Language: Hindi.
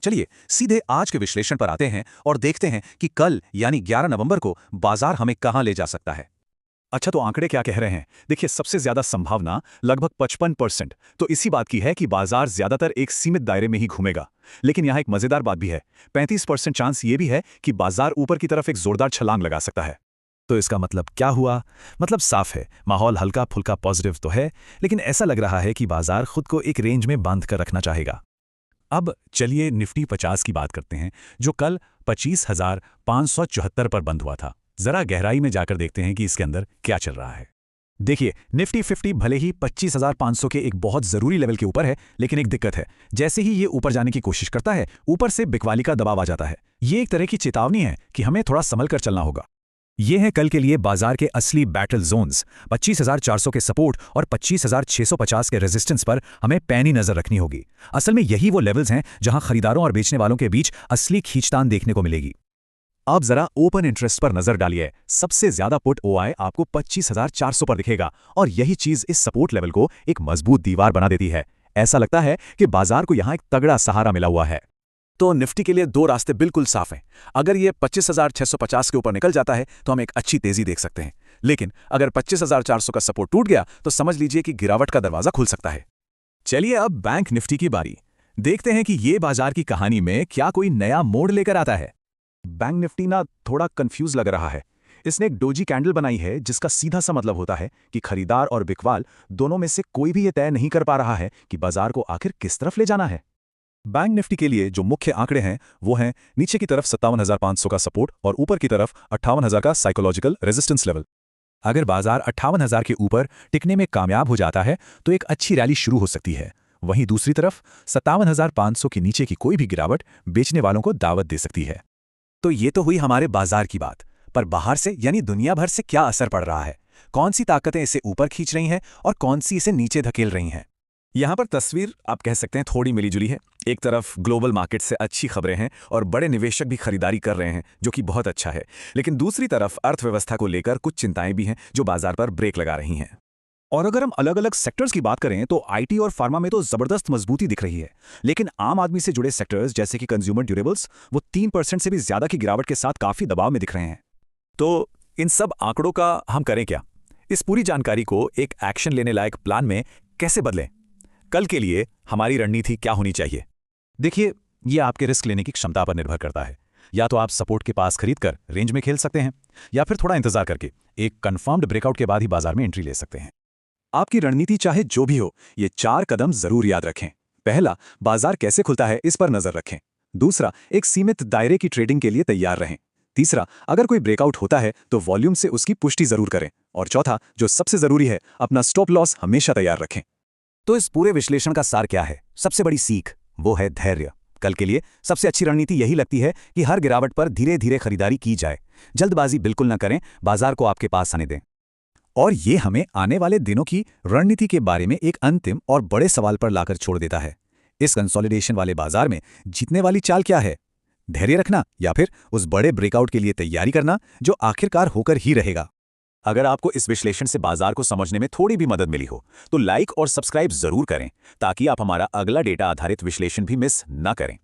चलिए सीधे आज के विश्लेषण पर आते हैं और देखते हैं कि कल यानी 11 नवंबर को बाजार हमें कहां ले जा सकता है। अच्छा, तो आंकड़े क्या कह रहे हैं? देखिए, सबसे ज्यादा संभावना लगभग 55% तो इसी बात की है कि बाजार ज्यादातर एक सीमित दायरे में ही घूमेगा। लेकिन यहां एक मजेदार बात भी है, 35% चांस ये भी है कि बाजार ऊपर की तरफ एक जोरदार छलांग लगा सकता है। तो इसका मतलब क्या हुआ? मतलब साफ है, माहौल हल्का फुल्का पॉजिटिव तो है, लेकिन ऐसा लग रहा है कि बाजार खुद को एक रेंज में बांध कर रखना चाहेगा। अब चलिए निफ्टी 50 की बात करते हैं, जो कल 25,574 पर बंद हुआ था। जरा गहराई में जाकर देखते हैं कि इसके अंदर क्या चल रहा है। देखिए, निफ्टी 50 भले ही 25,500 के एक बहुत जरूरी लेवल के ऊपर है, लेकिन एक दिक्कत है। जैसे ही ये ऊपर जाने की कोशिश करता है, ऊपर से बिकवाली का दबाव आ जाता है। ये एक तरह की चेतावनी है कि हमें थोड़ा संभल कर चलना होगा। ये है कल के लिए बाजार के असली बैटल जोन्स। 25,400 के सपोर्ट और 25,650 के रेजिस्टेंस पर हमें पैनी नजर रखनी होगी। असल में यही वो लेवल्स हैं जहां खरीदारों और बेचने वालों के बीच असली खींचतान देखने को मिलेगी। अब जरा ओपन इंटरेस्ट पर नजर डालिए। सबसे ज्यादा पुट ओआई आपको 25,400 पर दिखेगा और यही चीज इस सपोर्ट लेवल को एक मजबूत दीवार बना देती है। ऐसा लगता है कि बाजार को यहां एक तगड़ा सहारा मिला हुआ है। तो निफ्टी के लिए दो रास्ते बिल्कुल साफ हैं। अगर ये 25,650 के ऊपर निकल जाता है तो हम एक अच्छी तेजी देख सकते हैं, लेकिन अगर 25,400 का सपोर्ट टूट गया तो समझ लीजिए कि गिरावट का दरवाजा खुल सकता है। चलिए अब बैंक निफ्टी की बारी। देखते हैं कि ये बाजार की कहानी में क्या कोई नया मोड़ लेकर आता है। बैंक निफ्टी ना थोड़ा कंफ्यूज लग रहा है। इसने एक डोजी कैंडल बनाई है जिसका सीधा सा मतलब होता है कि खरीदार और बिकवाल दोनों में से कोई भी ये तय नहीं कर पा रहा है कि बाजार को आखिर किस तरफ ले जाना है। बैंक निफ्टी के लिए जो मुख्य आंकड़े हैं वो हैं नीचे की तरफ 57,500 का सपोर्ट और ऊपर की तरफ 58,000 का साइकोलॉजिकल रेजिस्टेंस लेवल। अगर बाजार 58,000 के ऊपर टिकने में कामयाब हो जाता है तो एक अच्छी रैली शुरू हो सकती है। वहीं दूसरी तरफ 57,500 के नीचे की कोई भी गिरावट बेचने वालों को दावत दे सकती है। तो ये तो हुई हमारे बाजार की बात, पर बाहर से यानी दुनिया भर से क्या असर पड़ रहा है? कौन सी ताकतें इसे ऊपर खींच रही हैं और कौन सी इसे नीचे धकेल रही हैं? यहां पर तस्वीर आप कह सकते हैं थोड़ी मिलीजुली है। एक तरफ ग्लोबल मार्केट से अच्छी खबरें हैं और बड़े निवेशक भी खरीदारी कर रहे हैं, जो कि बहुत अच्छा है। लेकिन दूसरी तरफ अर्थव्यवस्था को लेकर कुछ चिंताएं भी हैं जो बाजार पर ब्रेक लगा रही हैं। और अगर हम अलग अलग सेक्टर्स की बात करें तो आईटी और फार्मा में तो जबरदस्त मजबूती दिख रही है, लेकिन आम आदमी से जुड़े सेक्टर्स जैसे कि कंज्यूमर ड्यूरेबल्स वो 3% से भी ज्यादा की गिरावट के साथ काफी दबाव में दिख रहे हैं। तो इन सब आंकड़ों का हम करें क्या? इस पूरी जानकारी को एक एक्शन लेने लायक प्लान में कैसे बदलें? कल के लिए हमारी रणनीति क्या होनी चाहिए? देखिए, यह आपके रिस्क लेने की क्षमता पर निर्भर करता है। या तो आप सपोर्ट के पास खरीदकर रेंज में खेल सकते हैं, या फिर थोड़ा इंतजार करके एक कंफर्म्ड ब्रेकआउट के बाद ही बाजार में एंट्री ले सकते हैं। आपकी रणनीति चाहे जो भी हो, ये 4 कदम जरूर याद रखें। पहला, बाजार कैसे खुलता है इस पर नजर रखें। दूसरा, एक सीमित दायरे की ट्रेडिंग के लिए तैयार रहें। तीसरा, अगर कोई ब्रेकआउट होता है तो वॉल्यूम से उसकी पुष्टि जरूर करें। और चौथा, जो सबसे जरूरी है, अपना स्टॉप लॉस हमेशा तैयार रखें। तो इस पूरे विश्लेषण का सार क्या है? सबसे बड़ी सीख वो है धैर्य। कल के लिए सबसे अच्छी रणनीति यही लगती है कि हर गिरावट पर धीरे धीरे खरीदारी की जाए। जल्दबाजी बिल्कुल न करें, बाजार को आपके पास आने दें। और ये हमें आने वाले दिनों की रणनीति के बारे में एक अंतिम और बड़े सवाल पर लाकर छोड़ देता है। इस कंसोलिडेशन वाले बाजार में जीतने वाली चाल क्या है? धैर्य रखना या फिर उस बड़े ब्रेकआउट के लिए तैयारी करना जो आखिरकार होकर ही रहेगा? अगर आपको इस विश्लेषण से बाजार को समझने में थोड़ी भी मदद मिली हो तो लाइक और सब्सक्राइब जरूर करें, ताकि आप हमारा अगला डेटा आधारित विश्लेषण भी मिस न करें।